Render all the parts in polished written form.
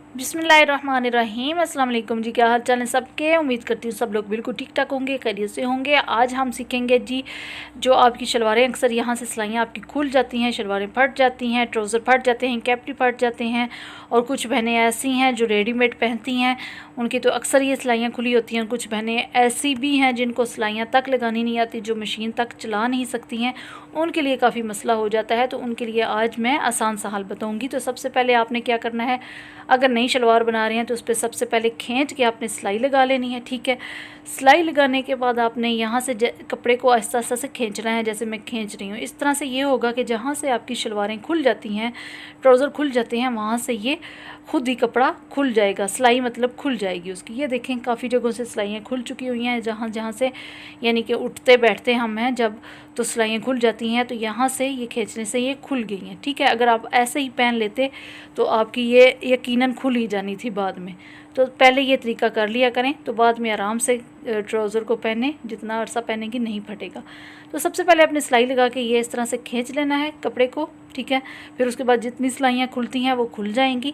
बिस्मिल्लाहिर्रहमानिर्रहीम। अस्सलाम वालेकुम जी। क्या हाल चाल है सबके। उम्मीद करती हूँ सब लोग बिल्कुल ठीक ठाक होंगे, खैरियत से होंगे। आज हम सीखेंगे जी, जो आपकी शलवारें अक्सर यहाँ से सिलाइयाँ आपकी खुल जाती हैं, शलवारें फट जाती हैं, ट्राउज़र फट जाते हैं, कैप्री फट जाते हैं। और कुछ बहनें ऐसी हैं जो रेडीमेड पहनती हैं, उनकी तो अक्सर ये सिलाइयाँ खुली होती हैं। कुछ बहनें ऐसी भी हैं जिनको सिलाइयाँ तक लगानी नहीं आती, जो मशीन तक चला नहीं सकती हैं, उनके लिए काफ़ी मसला हो जाता है। तो उनके लिए आज मैं आसान सा हल बताऊँगी। तो सबसे पहले आपने क्या करना है, अगर नई शलवार बना रहे हैं तो उस पर सबसे पहले खींच के आपने सिलाई लगा लेनी है। ठीक है, सिलाई लगाने के बाद आपने यहाँ से कपड़े को आहिस्ता आहिस्ता से खींचना है, जैसे मैं खींच रही हूँ। इस तरह से ये होगा कि जहाँ से आपकी शलवारें खुल जाती हैं, ट्राउज़र खुल जाते हैं, वहाँ से ये खुद ही कपड़ा खुल जाएगा, सिलाई मतलब खुल जाएगी उसकी। ये देखें, काफ़ी जगहों से सिलाइयाँ खुल चुकी हुई हैं, जहाँ जहाँ से यानी कि उठते बैठते हम हैं जब, तो सिलाइयाँ खुल जाती हैं। तो यहाँ से ये खींचने से ये खुल गई हैं। ठीक है, अगर आप ऐसे ही पहन लेते तो आपकी ये यकीनन खुल ही जानी थी बाद में। तो पहले ये तरीका कर लिया करें, तो बाद में आराम से ट्राउज़र को पहने, जितना अरसा पहनेंगे नहीं फटेगा। तो सबसे पहले अपने सिलाई लगा के ये इस तरह से खींच लेना है कपड़े को। ठीक है, फिर उसके बाद जितनी सिलाइयाँ खुलती हैं वो खुल जाएंगी।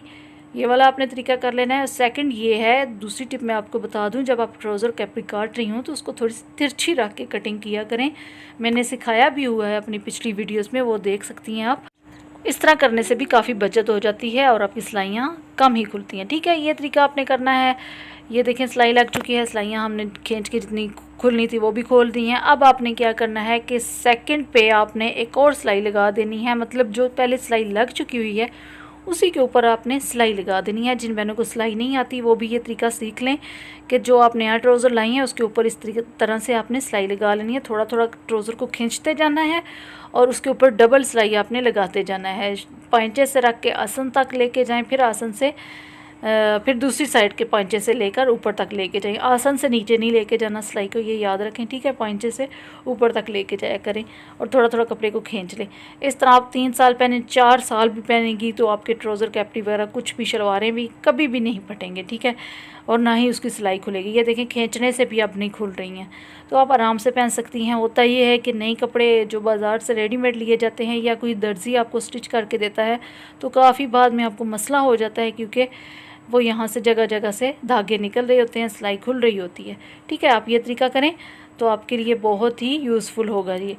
ये वाला आपने तरीका कर लेना है। सेकंड ये है, दूसरी टिप मैं आपको बता दूं, जब आप ट्राउज़र कैप्री काट रही हूँ तो उसको थोड़ी सी तिरछी रख के कटिंग किया करें। मैंने सिखाया भी हुआ है अपनी पिछली वीडियोस में, वो देख सकती हैं आप। इस तरह करने से भी काफ़ी बचत हो जाती है और आपकी सिलाइयाँ कम ही खुलती हैं। ठीक है, ये तरीका आपने करना है। ये देखें, सिलाई लग चुकी है, सिलाइयाँ हमने खींच के जितनी खुलनी थी वो भी खोल दी हैं। अब आपने क्या करना है कि सेकंड पे आपने एक और सिलाई लगा देनी है, मतलब जो पहले सिलाई लग चुकी हुई है उसी के ऊपर आपने सिलाई लगा देनी है। जिन बहनों को सिलाई नहीं आती वो भी ये तरीका सीख लें कि जो आप नया ट्राउज़र लाई हैं उसके ऊपर इस तरह से आपने सिलाई लगा लेनी है। थोड़ा थोड़ा ट्राउज़र को खींचते जाना है और उसके ऊपर डबल सिलाई आपने लगाते जाना है। पांचे से रख के आसन तक लेके जाएं, फिर आसन से फिर दूसरी साइड के पांचे से लेकर ऊपर तक लेके जाएं। आसन से नीचे नहीं लेके जाना सिलाई को, ये याद रखें। ठीक है, पांचे से ऊपर तक लेके जाया करें और थोड़ा थोड़ा कपड़े को खींच लें। इस तरह आप 3 साल पहने, 4 साल भी पहनेंगी तो आपके ट्राउज़र कैप्री वगैरह कुछ भी शलवारें भी कभी भी नहीं फटेंगे। ठीक है, और ना ही उसकी सिलाई खुलेगी। ये देखें, खींचने से भी अब नहीं खुल रही हैं, तो आप आराम से पहन सकती हैं। होता ये है कि नए कपड़े जो बाज़ार से रेडीमेड लिए जाते हैं या कोई दर्जी आपको स्टिच करके देता है तो काफ़ी बाद में आपको मसला हो जाता है, क्योंकि वो यहाँ से जगह जगह से धागे निकल रहे होते हैं, सिलाई खुल रही होती है। ठीक है, आप ये तरीका करें तो आपके लिए बहुत ही यूज़फुल होगा ये।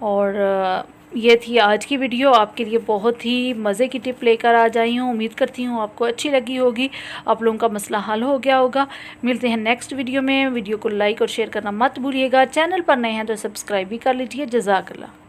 और ये थी आज की वीडियो, आपके लिए बहुत ही मज़े की टिप लेकर आ जाई हूँ। उम्मीद करती हूँ आपको अच्छी लगी होगी, आप लोगों का मसला हल हो गया होगा। मिलते हैं नेक्स्ट वीडियो में। वीडियो को लाइक और शेयर करना मत भूलिएगा। चैनल पर नए हैं तो सब्सक्राइब भी कर लीजिए। जज़ाकल्लाह।